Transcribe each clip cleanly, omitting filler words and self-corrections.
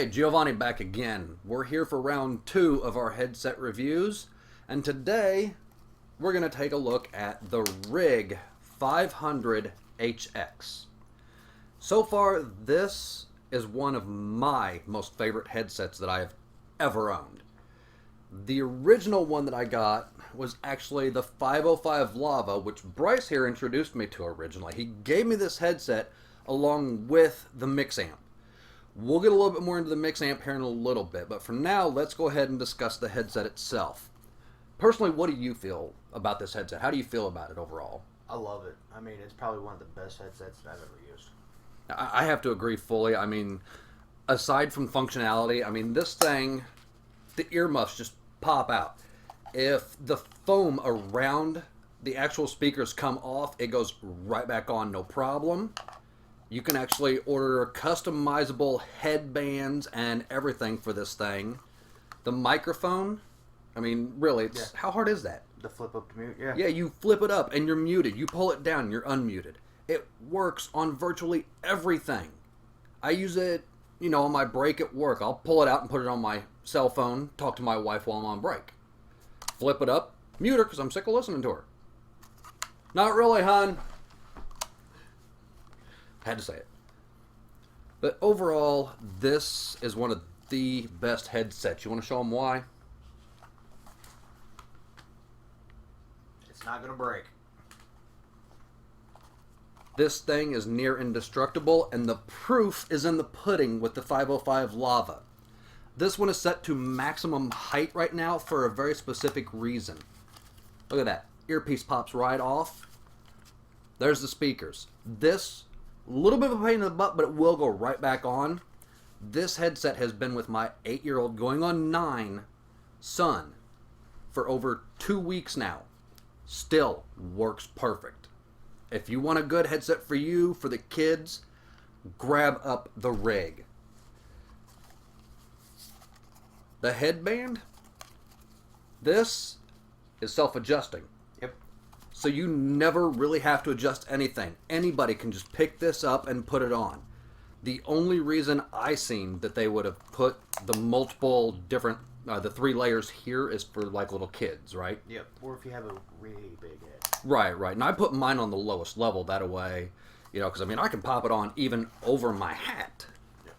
Hey, Giovanni back again. We're here for round 2 of our headset reviews, and today we're going to take a look at the Rig 500HX. So far, this is one of my most favorite headsets that I have ever owned. The original one that I got was actually the 505 Lava, which Bryce here introduced me to originally. He gave me this headset along with the Mixamp. We'll get a little bit more into the Mixamp here in a little bit, but for now, let's go ahead and discuss the headset itself. Personally, what do you feel about this headset? How do you feel about it overall? I love it. I mean, it's probably one of the best headsets that I've ever used. I have to agree fully. I mean, aside from functionality, I mean, this thing, the earmuffs just pop out. If the foam around the actual speakers come off, it goes right back on, no problem. You can actually order customizable headbands and everything for this thing. The microphone, I mean, really, how hard is that? The flip up to mute, yeah. Yeah, you flip it up and you're muted. You pull it down, you're unmuted. It works on virtually everything. I use it, on my break at work. I'll pull it out and put it on my cell phone, talk to my wife while I'm on break. Flip it up, mute her because I'm sick of listening to her. Not really, hon. Had to say it. But overall, this is one of the best headsets. You want to show them why? It's not going to break. This thing is near indestructible, and the proof is in the pudding with the 505 Lava. This one is set to maximum height right now for a very specific reason. Look at that. Earpiece pops right off. There's the speakers. This, a little bit of a pain in the butt, but it will go right back on. This headset has been with my 8-year-old, going on 9, son for over 2 weeks now. Still works perfect. If you want a good headset for you, for the kids, grab up the Rig. The headband, this is self-adjusting. Yep. So you never really have to adjust anything. Anybody can just pick this up and put it on. The only reason I seen that they would have put the multiple different, the 3 layers here is for like little kids, right? Yep. Or if you have a really big head. Right. And I put mine on the lowest level that way, because I can pop it on even over my hat. Yep.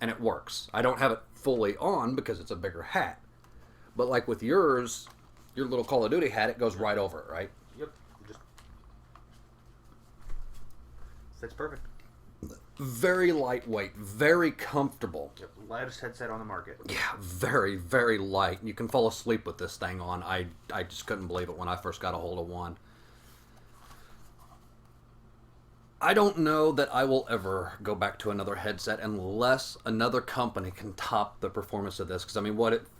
And it works. I don't have it fully on because it's a bigger hat. But like with yours, your little Call of Duty hat, it goes right over it, right? Yep. Just fits perfect. Very lightweight, very comfortable. Yep. Lightest headset on the market. Yeah, very, very light. You can fall asleep with this thing on. I just couldn't believe it when I first got a hold of one. I don't know that I will ever go back to another headset unless another company can top the performance of this. Because,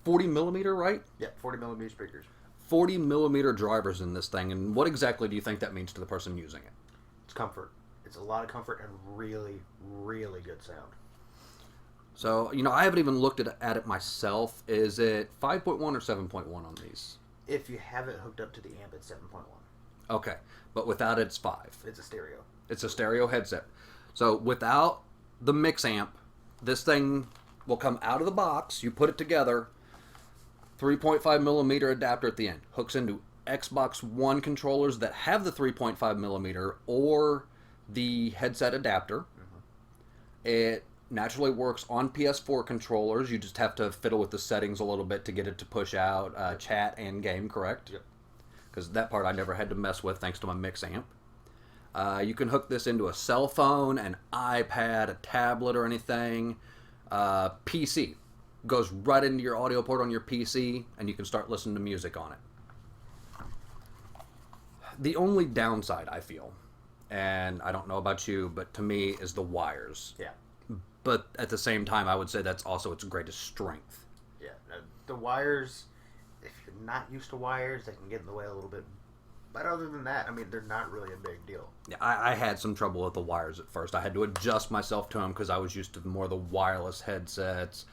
40 millimeter, right? Yeah, 40 millimeter speakers. 40 millimeter drivers in this thing. And what exactly do you think that means to the person using it? It's comfort. It's a lot of comfort and really, really good sound. So, I haven't even looked at it myself. Is it 5.1 or 7.1 on these? If you have it hooked up to the amp, it's 7.1. Okay, but without it, it's 5. It's a stereo. It's a stereo headset. So without the Mixamp, this thing will come out of the box. You put it together. 3.5 millimeter adapter at the end. Hooks into Xbox One controllers that have the 3.5 millimeter or the headset adapter. Mm-hmm. It naturally works on PS4 controllers. You just have to fiddle with the settings a little bit to get it to push out chat and game, correct? Yep. Because that part I never had to mess with thanks to my Mixamp. You can hook this into a cell phone, an iPad, a tablet, or anything. PC. Goes right into your audio port on your PC, and you can start listening to music on it. The only downside, I feel, and I don't know about you, but to me, is the wires. Yeah. But at the same time, I would say that's also its greatest strength. Yeah. The wires, if you're not used to wires, they can get in the way a little bit. But other than that, they're not really a big deal. Yeah, I had some trouble with the wires at first. I had to adjust myself to them because I was used to more of the wireless headsets,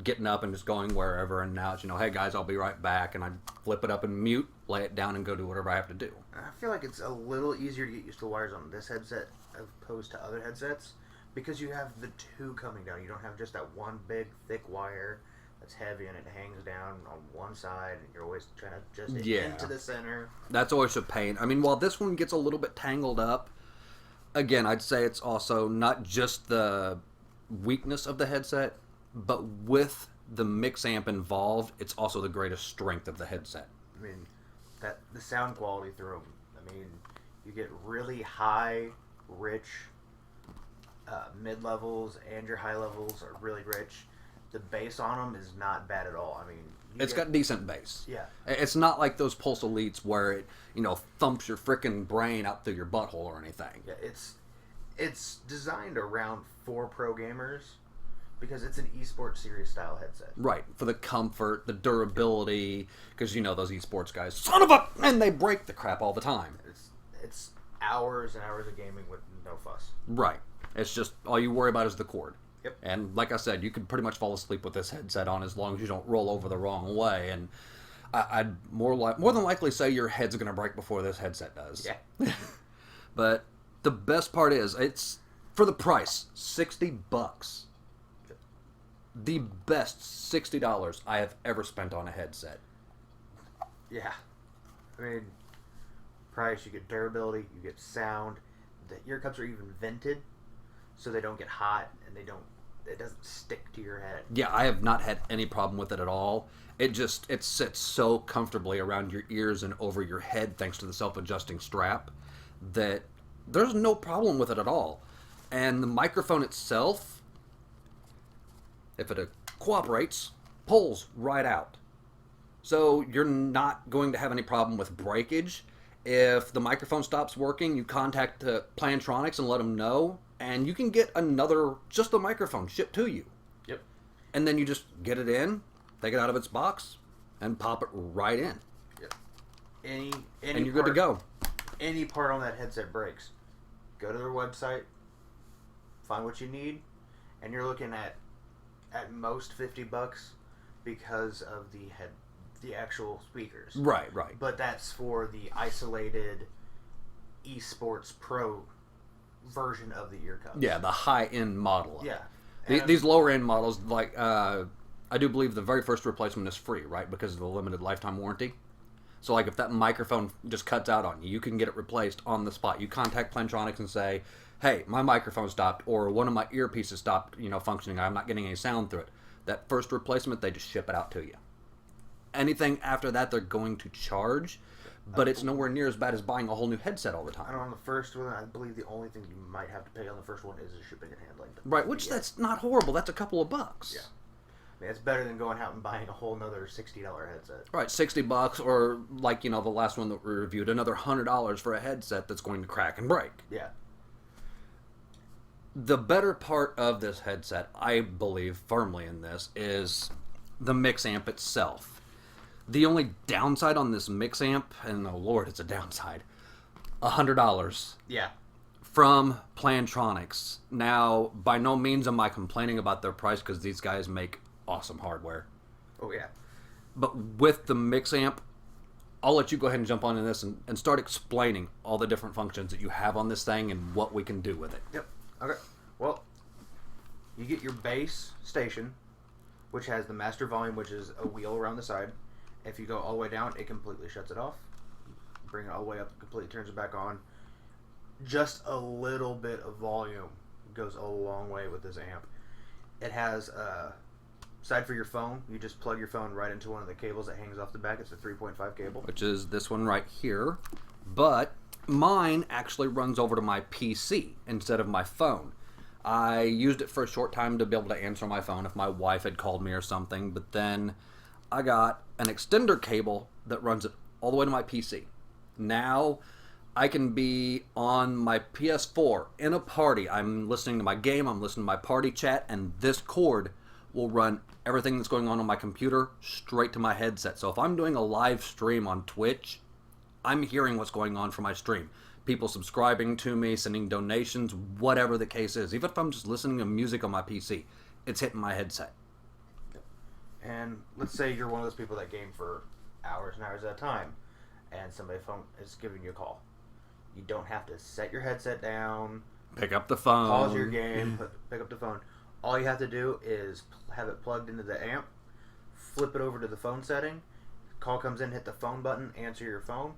getting up and just going wherever. And now it's, hey guys, I'll be right back. And I flip it up and mute, lay it down, and go do whatever I have to do. I feel like it's a little easier to get used to the wires on this headset as opposed to other headsets because you have the two coming down. You don't have just that one big thick wire that's heavy and it hangs down on one side, and you're always trying to just into the center. That's always a pain. I mean, while this one gets a little bit tangled up, again, I'd say it's also not just the weakness of the headset, but with the Mixamp involved, it's also the greatest strength of the headset. I mean, that the sound quality through them. I mean, you get really high, rich mid levels, and your high levels are really rich. The bass on them is not bad at all. I mean, it's got decent bass. Yeah, it's not like those Pulse Elites where it thumps your freaking brain out through your butthole or anything. Yeah, it's designed around for pro gamers because it's an esports series style headset. Right, for the comfort, the durability, because those esports guys, son of a, and they break the crap all the time. It's hours and hours of gaming with no fuss. Right. It's just all you worry about is the cord. Yep. And like I said, you can pretty much fall asleep with this headset on as long as you don't roll over the wrong way. And I'd more than likely say your head's going to break before this headset does. Yeah. But the best part is it's for the price, $60. The best $60 I have ever spent on a headset. Yeah. I mean, price, you get durability, you get sound. The ear cups are even vented so they don't get hot and it doesn't stick to your head. Yeah, I have not had any problem with it at all. It sits so comfortably around your ears and over your head thanks to the self-adjusting strap that there's no problem with it at all. And the microphone itself, if it cooperates, pulls right out. So you're not going to have any problem with breakage. If the microphone stops working, you contact Plantronics and let them know, and you can get just the microphone shipped to you. Yep. And then you just get it in, take it out of its box, and pop it right in. Yep. And you're good to go. Any part on that headset breaks, go to their website, find what you need, and you're looking at most $50 because of the actual speakers. Right. But that's for the isolated esports pro version of the ear cups. Yeah, the high-end model. Yeah. These lower-end models, like, I do believe the very first replacement is free, right? Because of the limited lifetime warranty. So, like, if that microphone just cuts out on you, you can get it replaced on the spot. You contact Plantronics and say, hey, my microphone stopped, or one of my earpieces stopped, functioning. I'm not getting any sound through it. That first replacement, they just ship it out to you. Anything after that, they're going to charge, but it's nowhere near as bad as buying a whole new headset all the time. And on the first one, I believe the only thing you might have to pay on the first one is the shipping and handling. Right, which that's not horrible. That's a couple of bucks. Yeah. I mean, it's better than going out and buying a whole nother $60 headset. Right, $60, or like, the last one that we reviewed, another $100 for a headset that's going to crack and break. Yeah. The better part of this headset, I believe firmly in this, is the Mixamp itself. The only downside on this Mixamp, and oh Lord, it's a downside, $100. Yeah. From Plantronics. Now, by no means am I complaining about their price because these guys make awesome hardware. Oh, yeah. But with the Mixamp, I'll let you go ahead and jump onto this and start explaining all the different functions that you have on this thing and what we can do with it. Yep. Okay. Well, you get your base station, which has the master volume, which is a wheel around the side. If you go all the way down, it completely shuts it off. Bring it all the way up, it completely turns it back on. Just a little bit of volume goes a long way with this amp. It has a side for your phone. You just plug your phone right into one of the cables that hangs off the back. It's a 3.5 cable. Which is this one right here. But mine actually runs over to my PC instead of my phone. I used it for a short time to be able to answer my phone if my wife had called me or something, but then I got an extender cable that runs it all the way to my PC. Now I can be on my PS4 in a party. I'm listening to my game, I'm listening to my party chat, and this cord will run everything that's going on my computer straight to my headset. So if I'm doing a live stream on Twitch, I'm hearing what's going on for my stream. People subscribing to me, sending donations, whatever the case is. Even if I'm just listening to music on my PC, it's hitting my headset. And let's say you're one of those people that game for hours and hours at a time, and somebody phone is giving you a call. You don't have to set your headset down, Pick up the phone. Pause your game. Pick up the phone. All you have to do is have it plugged into the amp. Flip it over to the phone setting. Call comes in, hit the phone button, answer your phone,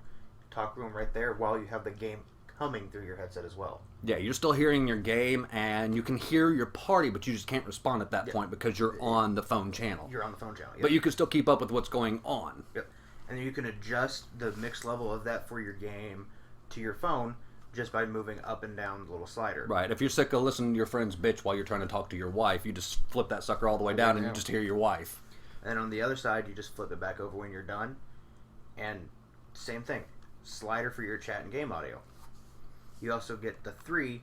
talk room right there while you have the game coming through your headset as well. Yeah, you're still hearing your game, and you can hear your party, but you just can't respond at that point because you're on the phone channel. You're on the phone channel. Yep. But you can still keep up with what's going on. Yep. And then you can adjust the mix level of that for your game to your phone just by moving up and down the little slider. Right. If you're sick of listening to your friends bitch while you're trying to talk to your wife, you just flip that sucker all the way down and you just hear your wife. And on the other side, you just flip it back over when you're done. And same thing. Slider for your chat and game audio. You also get the 3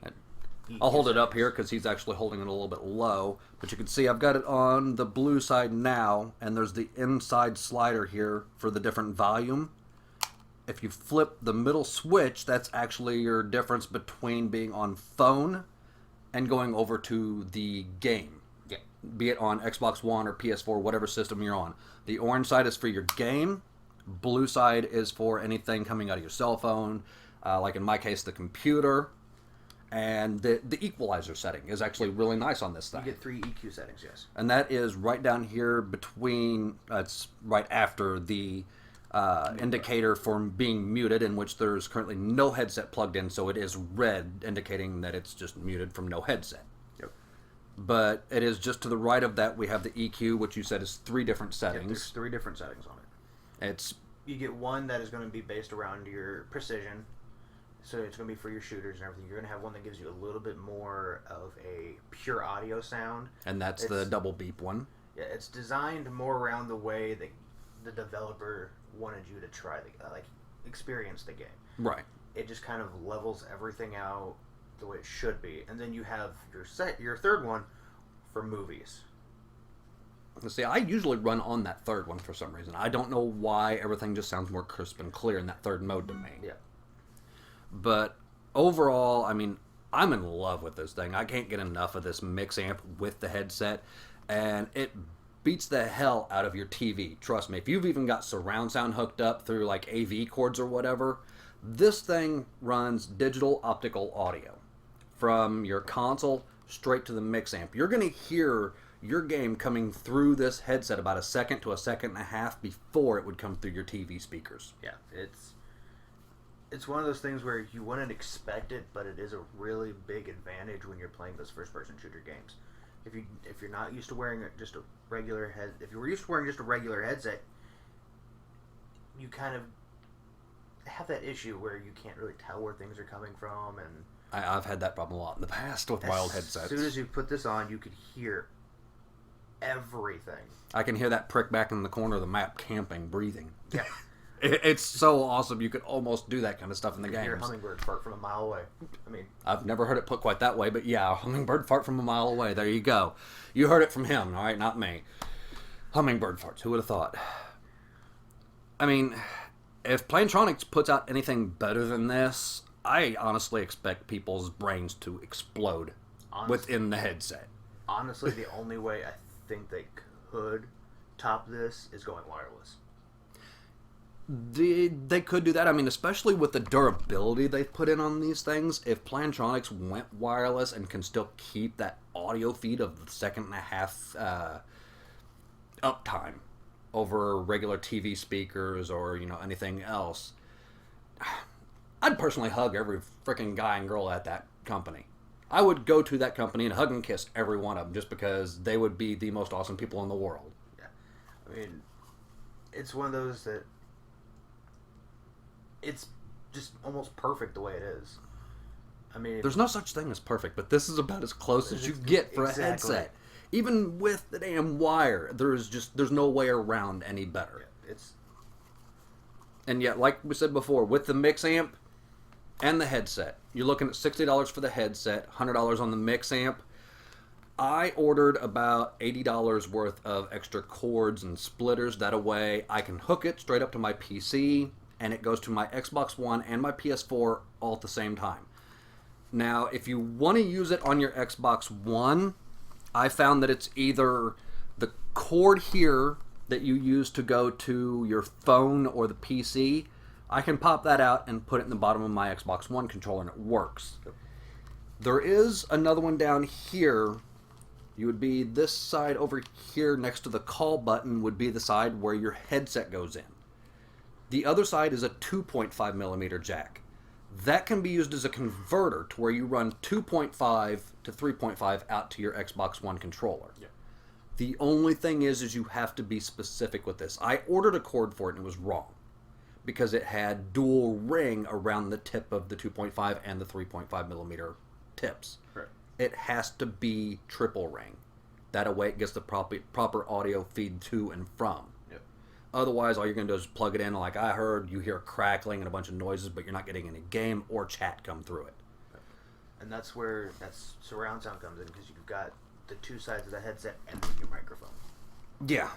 EQ I'll hold it up settings. here because he's actually holding it a little bit low. But you can see I've got it on the blue side now, and there's the inside slider here for the different volume. If you flip the middle switch, that's actually your difference between being on phone and going over to the game. Yeah. Be it on Xbox One or PS4, whatever system you're on. The orange side is for your game. Blue side is for anything coming out of your cell phone, like in my case, the computer. And the equalizer setting is actually really nice on this thing. You get 3 EQ settings, yes. And that is right down here between, it's right after the indicator for being muted, in which there's currently no headset plugged in, so it is red, indicating that it's just muted from no headset. Yep. But it is just to the right of that, we have the EQ, which you said is 3 different Yep, settings. there's 3 different settings on it. It's You get one that is going to be based around your precision. So it's going to be for your shooters and everything. You're going to have one that gives you a little bit more of a pure audio sound. and that's the double beep one. Yeah, it's designed more around the way that the developer wanted you to try the experience the game. Right. It just kind of levels everything out the way it should be, and then you have your third one for movies. See, I usually run on that third one for some reason. I don't know why everything just sounds more crisp and clear in that third mode to me. Yeah. But overall, I mean, I'm in love with this thing. I can't get enough of this Mixamp with the headset, and it beats the hell out of your TV. Trust me, if you've even got surround sound hooked up through like AV cords or whatever, this thing runs digital optical audio from your console straight to the Mixamp. You're going to hear your game coming through this headset about a second to a second and a half before it would come through your TV speakers. Yeah, it's one of those things where you wouldn't expect it, but it is a really big advantage when you're playing those first-person shooter games. If you're not used to wearing just a regular if you were used to wearing just a regular headset, you kind of have that issue where you can't really tell where things are coming from, and I've had that problem a lot in the past with wild headsets. As soon as you put this on, you could hear everything. I can hear that prick back in the corner of the map, camping, breathing. Yeah. It's so awesome. You could almost do that kind of stuff in the You can hear a games. hummingbird fart from a mile away. I mean, I've never heard it put quite that way, but yeah, a hummingbird fart from a mile away. There you go. You heard it from him, all right, not me. Hummingbird farts. Who would have thought? I mean, if Plantronics puts out anything better than this, I honestly expect people's brains to explode within the headset. honestly, the only way I think they could top this is going wireless. They could do that. I mean, especially with the durability they've put in on these things. If Plantronics went wireless and can still keep that audio feed of the second and a half uptime over regular TV speakers or anything else, I'd personally hug every freaking guy and girl at that company. I would go to that company and hug and kiss every one of them just because they would be the most awesome people in the world. Yeah, I mean, it's one of those that it's just almost perfect the way it is. I mean, there's no such thing as perfect, but this is about as close as you get for a headset. Even with the damn wire, there's no way around any better. Yeah, and yet, like we said before, with the Mixamp and the headset, you're looking at $60 for the headset, $100 on the Mixamp. I ordered about $80 worth of extra cords and splitters. That way, I can hook it straight up to my PC, and it goes to my Xbox One and my PS4 all at the same time. Now, if you want to use it on your Xbox One, I found that it's either the cord here that you use to go to your phone or the PC. I can pop that out and put it in the bottom of my Xbox One controller, and it works. There is another one down here. You would be this side over here next to the call button would be the side where your headset goes in. The other side is a 2.5 millimeter jack. That can be used as a converter to where you run 2.5 to 3.5 out to your Xbox One controller. Yeah. The only thing is you have to be specific with this. I ordered a cord for it and it was wrong because it had dual ring around the tip of the 2.5 and the 3.5 millimeter tips. Right. It has to be triple ring. That way it gets the proper audio feed to and from. Yep. Otherwise, all you're going to do is plug it in. Like I heard, you hear crackling and a bunch of noises, but you're not getting any game or chat come through it. And that's where surround sound comes in, because you've got the two sides of the headset and your microphone. Yeah.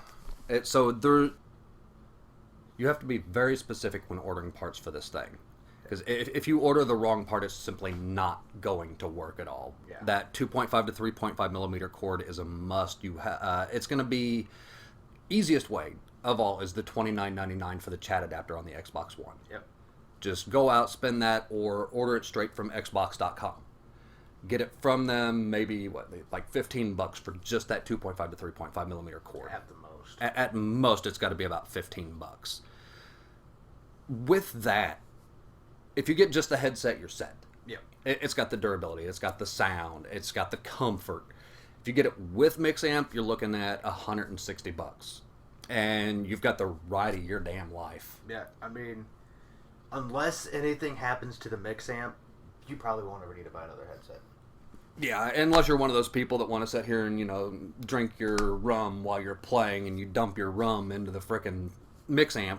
You have to be very specific when ordering parts for this thing. Because if you order the wrong part, it's simply not going to work at all. Yeah. That 2.5 to 3.5 millimeter cord is a must. It's going to be easiest way of all is the $29.99 for the chat adapter on the Xbox One. Yep. Just go out, spend that, or order it straight from Xbox.com. Get it from them, maybe like $15 for just that 2.5 to 3.5 millimeter cord. At the most. At most, it's got to be about $15. With that, if you get just the headset, you're set. Yeah. It's got the durability, it's got the sound, it's got the comfort. If you get it with Mixamp, you're looking at $160. And you've got the ride of your damn life. Yeah, I mean, unless anything happens to the Mixamp, you probably won't ever need to buy another headset. Yeah, unless you're one of those people that want to sit here and, drink your rum while you're playing and you dump your rum into the frickin' Mixamp.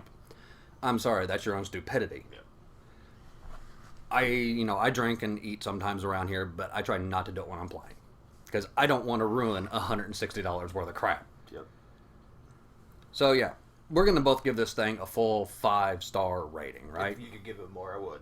I'm sorry, that's your own stupidity. Yeah. I drink and eat sometimes around here, but I try not to do it when I'm playing. Because I don't want to ruin $160 worth of crap. Yep. So, yeah, we're going to both give this thing a full 5-star rating, right? If you could give it more, I would.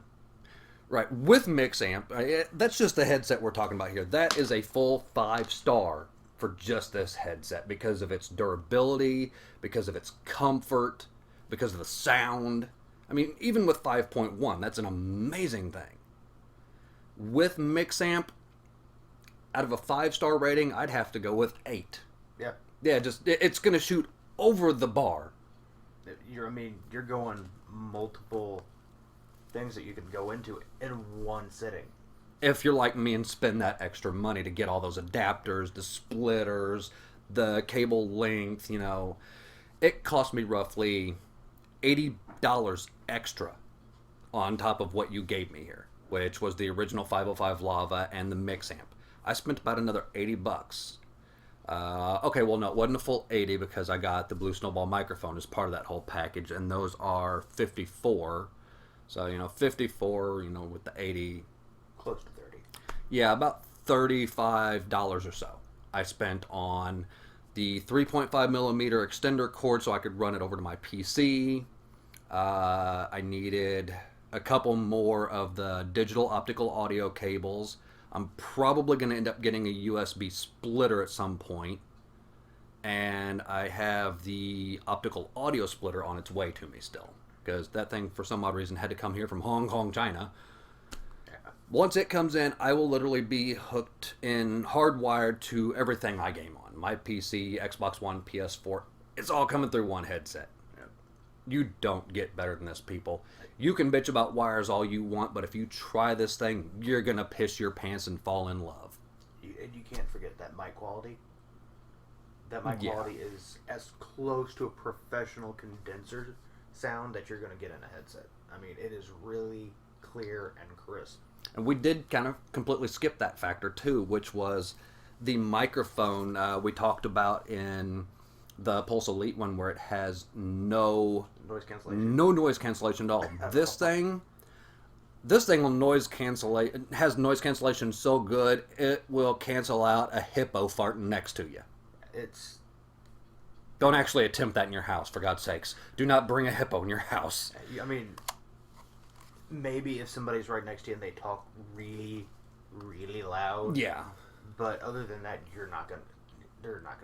Right. With Mixamp, that's just the headset we're talking about here. That is a full 5-star for just this headset because of its durability, because of its comfort, because of the sound. I mean, even with 5.1, that's an amazing thing. With Mixamp, out of a 5-star rating, I'd have to go with 8. Yeah. Yeah, it's going to shoot over the bar. You're going multiple things that you can go into in one sitting. If you're like me and spend that extra money to get all those adapters, the splitters, the cable length, it cost me roughly $80 extra on top of what you gave me here, which was the original 505 Lava and the Mixamp. I spent about another $80. Okay, well, no, it wasn't a full 80 because I got the Blue Snowball microphone as part of that whole package, and those are 54. So, 54, with the 80. Close to 30. Yeah, about $35 or so I spent on the 3.5 millimeter extender cord so I could run it over to my PC. I needed a couple more of the digital optical audio cables. I'm probably going to end up getting a USB splitter at some point. And I have the optical audio splitter on its way to me still. Because that thing, for some odd reason, had to come here from Hong Kong, China. Yeah. Once it comes in, I will literally be hooked in, hardwired to everything I game on. My PC, Xbox One, PS4. It's all coming through one headset. Yeah. You don't get better than this, people. You can bitch about wires all you want, but if you try this thing, you're going to piss your pants and fall in love. And you can't forget that mic quality. That mic quality is as close to a professional condenser sound that you're going to get in a headset. I mean, it is really clear and crisp. And we did kind of completely skip that factor too, which was the microphone we talked about in the Pulse Elite one, where it has no noise cancellation. No noise cancellation at all. This thing will has noise cancellation so good it will cancel out a hippo farting next to you. Don't actually attempt that in your house, for God's sakes. Do not bring a hippo in your house. I mean, maybe if somebody's right next to you and they talk really, really loud. Yeah. But other than that, they're not gonna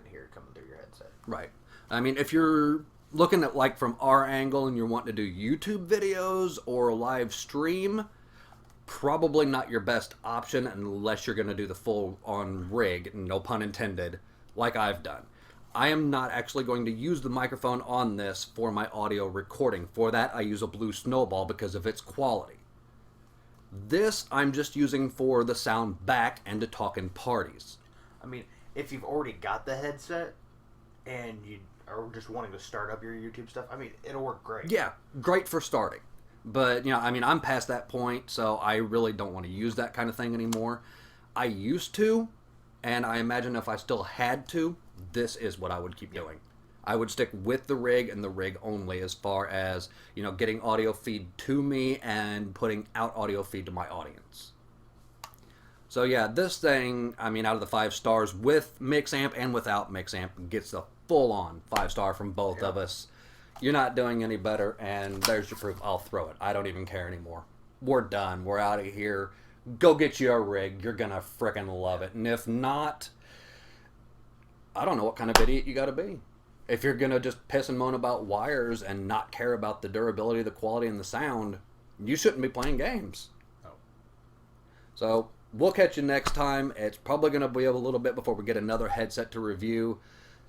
hear it coming through your headset. Right. I mean, if you're looking at from our angle and you're wanting to do YouTube videos or live stream, probably not your best option unless you're going to do the full on rig, no pun intended, like I've done. I am not actually going to use the microphone on this for my audio recording. For that, I use a Blue Snowball because of its quality. This I'm just using for the sound back and to talk in parties. I mean, if you've already got the headset and you are just wanting to start up your YouTube stuff, I mean, it'll work great. Yeah, great for starting. But, you know, I mean, I'm past that point, so I really don't want to use that kind of thing anymore. I used to, and I imagine if I still had to, this is what I would keep doing. I would stick with the rig and the rig only as far as, you know, getting audio feed to me and putting out audio feed to my audience. So yeah, this thing, I mean, out of the 5 stars with Mixamp and without Mixamp, gets the full-on 5-star from both of us. You're not doing any better, and there's your proof. I'll throw it. I don't even care anymore. We're done. We're out of here. Go get you a rig. You're going to frickin' love it. And if not, I don't know what kind of idiot you got to be. If you're going to just piss and moan about wires and not care about the durability, the quality, and the sound, you shouldn't be playing games. Oh. So we'll catch you next time. It's probably going to be a little bit before we get another headset to review.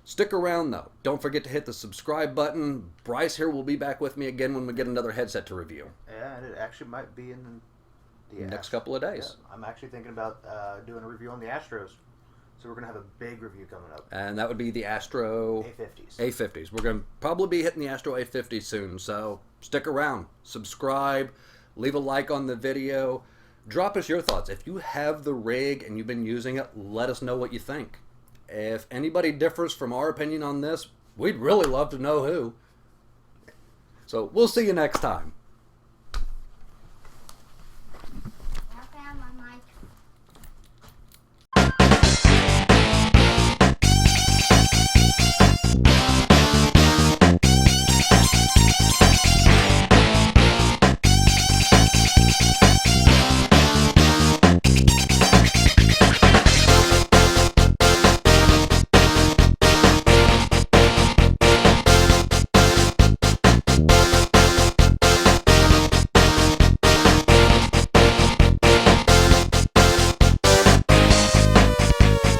Stick around, though. Don't forget to hit the subscribe button. Bryce here will be back with me again when we get another headset to review. Yeah, and it actually might be in the next couple of days. Yeah, I'm actually thinking about doing a review on the Astros. So we're going to have a big review coming up. And that would be the Astro A50s. A50s. We're going to probably be hitting the Astro A50 soon, so stick around. Subscribe. Leave a like on the video. Drop us your thoughts. If you have the rig and you've been using it, let us know what you think. If anybody differs from our opinion on this, we'd really love to know who. So we'll see you next time.